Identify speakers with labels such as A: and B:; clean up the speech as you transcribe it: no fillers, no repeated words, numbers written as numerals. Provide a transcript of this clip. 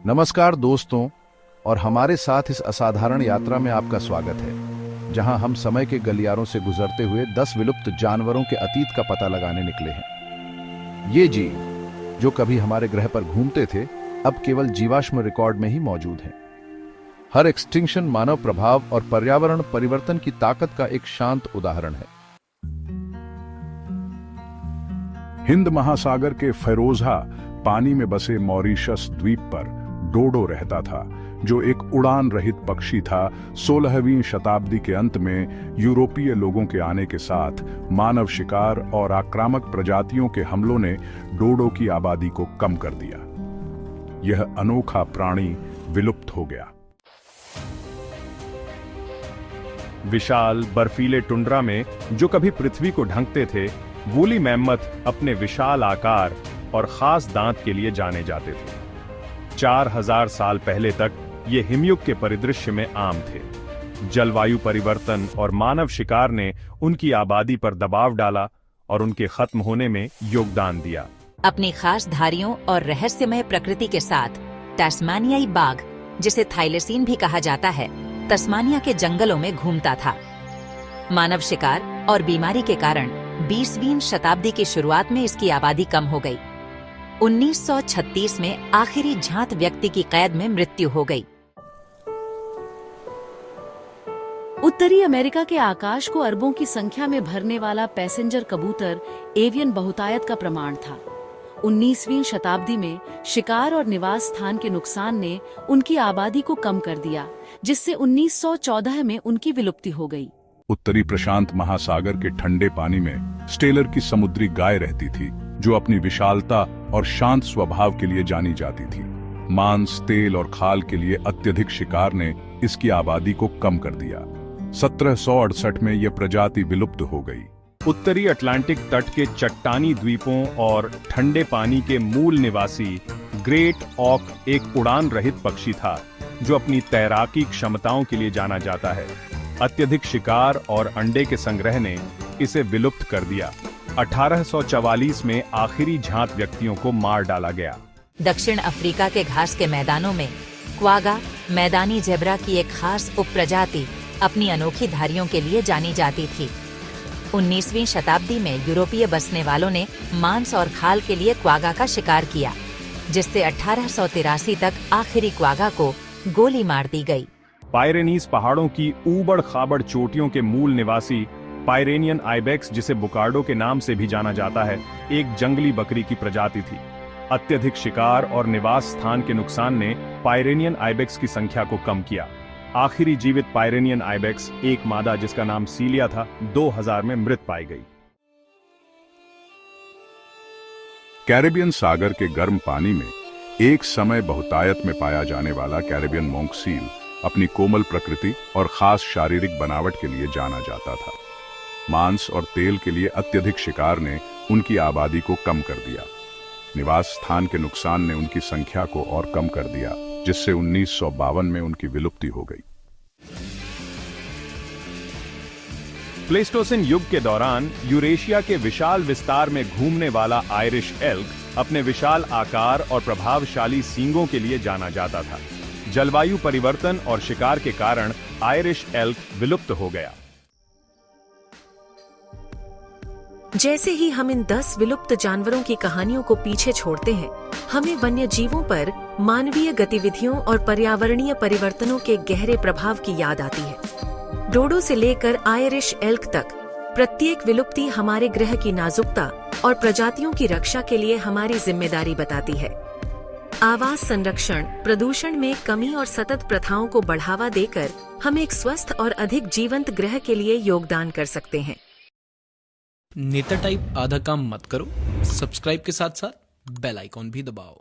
A: नमस्कार दोस्तों, और हमारे साथ इस असाधारण यात्रा में आपका स्वागत है, जहां हम समय के गलियारों से गुजरते हुए 10 विलुप्त जानवरों के अतीत का पता लगाने निकले हैं। ये जीव जो कभी हमारे ग्रह पर घूमते थे, अब केवल जीवाश्म रिकॉर्ड में ही मौजूद हैं। हर एक्सटिंक्शन मानव प्रभाव और पर्यावरण परिवर्तन की ताकत का एक शांत उदाहरण है।
B: हिंद महासागर के फेरोज़ा पानी में बसे मॉरीशस द्वीप पर डोडो रहता था, जो एक उड़ान रहित पक्षी था। 16वीं शताब्दी के अंत में यूरोपीय लोगों के आने के साथ मानव शिकार और आक्रामक प्रजातियों के हमलों ने डोडो की आबादी को कम कर दिया। यह अनोखा प्राणी विलुप्त हो गया।
C: विशाल बर्फीले टुंड्रा में जो कभी पृथ्वी को ढंकते थे, वूली मैमथ अपने विशाल आकार और खास दांत के लिए जाने जाते थे। 4000 साल पहले तक ये हिमयुग के परिदृश्य में आम थे। जलवायु परिवर्तन और मानव शिकार ने उनकी आबादी पर दबाव डाला और उनके खत्म होने में योगदान दिया।
D: अपनी खास धारियों और रहस्यमय प्रकृति के साथ टास्मानियाई बाघ, जिसे थाइलेसीन भी कहा जाता है, तस्मानिया के जंगलों में घूमता था। मानव शिकार और बीमारी के कारण 20वीं शताब्दी की शुरुआत में इसकी आबादी कम हो गई। 1936 में आखिरी झांत व्यक्ति की कैद में मृत्यु हो गई।
E: उत्तरी अमेरिका के आकाश को अरबों की संख्या में भरने वाला पैसेंजर कबूतर एवियन बहुतायत का प्रमाण था। 19वीं शताब्दी में शिकार और निवास स्थान के नुकसान ने उनकी आबादी को कम कर दिया, जिससे 1914 में उनकी विलुप्ति हो गई।
B: उत्तरी प्रशांत महासागर के ठंडे पानी में स्टेलर की समुद्री गाय रहती थी, जो अपनी विशालता और शांत स्वभाव के लिए जानी जाती थी। मांस, तेल और खाल के लिए अत्यधिक शिकार ने इसकी आबादी को कम कर दिया। 1768 में यह प्रजाति विलुप्त हो गई।
C: उत्तरी अटलांटिक तट के चट्टानी द्वीपों और ठंडे पानी के मूल निवासी ग्रेट ऑक एक उड़ान रहित पक्षी था, जो अपनी तैराकी क्षमताओं के लिए जाना जाता है। अत्यधिक शिकार और अंडे के संग्रह ने इसे विलुप्त कर दिया। 1844 में आखिरी झांत व्यक्तियों को मार डाला गया।
D: दक्षिण अफ्रीका के घास के मैदानों में क्वागा, मैदानी जेब्रा की एक खास उपप्रजाति, अपनी अनोखी धारियों के लिए जानी जाती थी। 19वीं शताब्दी में यूरोपीय बसने वालों ने मांस और खाल के लिए क्वागा का शिकार किया, जिससे 1883 तक आखिरी क्वागा को गोली मार दी गई।
C: पायरेनीज पहाड़ों की ऊबड़ खाबड़ चोटियों के मूल निवासी पायरेनियन आइबेक्स, जिसे बुकार्डो के नाम से भी जाना जाता है, एक जंगली बकरी की प्रजाति थी। अत्यधिक शिकार और निवास स्थान के नुकसान ने पायरेनियन आइबेक्स की संख्या को कम किया। आखिरी जीवित पायरेनियन आइबेक्स, एक मादा जिसका नाम सीलिया था, 2000 में मृत पाई गई।
B: कैरेबियन सागर के गर्म पानी में एक समय बहुतायत में पाया जाने वाला कैरेबियन मोंक सील अपनी कोमल प्रकृति और खास शारीरिक बनावट के लिए जाना जाता था। मांस और तेल के लिए अत्यधिक शिकार ने उनकी आबादी को कम कर दिया। निवास स्थान के नुकसान ने उनकी संख्या को और कम कर दिया, जिससे 1952 में उनकी विलुप्ति हो गई।
C: प्लेस्टोसिन युग के दौरान यूरेशिया के विशाल विस्तार में घूमने वाला आयरिश एल्क अपने विशाल आकार और प्रभावशाली सींगों के लिए जाना जाता था। जलवायु परिवर्तन और शिकार के कारण आयरिश एल्क विलुप्त हो गया।
F: जैसे ही हम इन 10 विलुप्त जानवरों की कहानियों को पीछे छोड़ते हैं, हमें वन्य जीवों पर मानवीय गतिविधियों और पर्यावरणीय परिवर्तनों के गहरे प्रभाव की याद आती है। डोडो से लेकर आयरिश एल्क तक प्रत्येक विलुप्ति हमारे ग्रह की नाजुकता और प्रजातियों की रक्षा के लिए हमारी जिम्मेदारी बताती है। आवास संरक्षण, प्रदूषण में कमी और सतत प्रथाओं को बढ़ावा देकर हम एक स्वस्थ और अधिक जीवंत ग्रह के लिए योगदान कर सकते हैं।
G: नेता टाइप आधा काम मत करो, सब्सक्राइब के साथ साथ बेल आइकॉन भी दबाओ।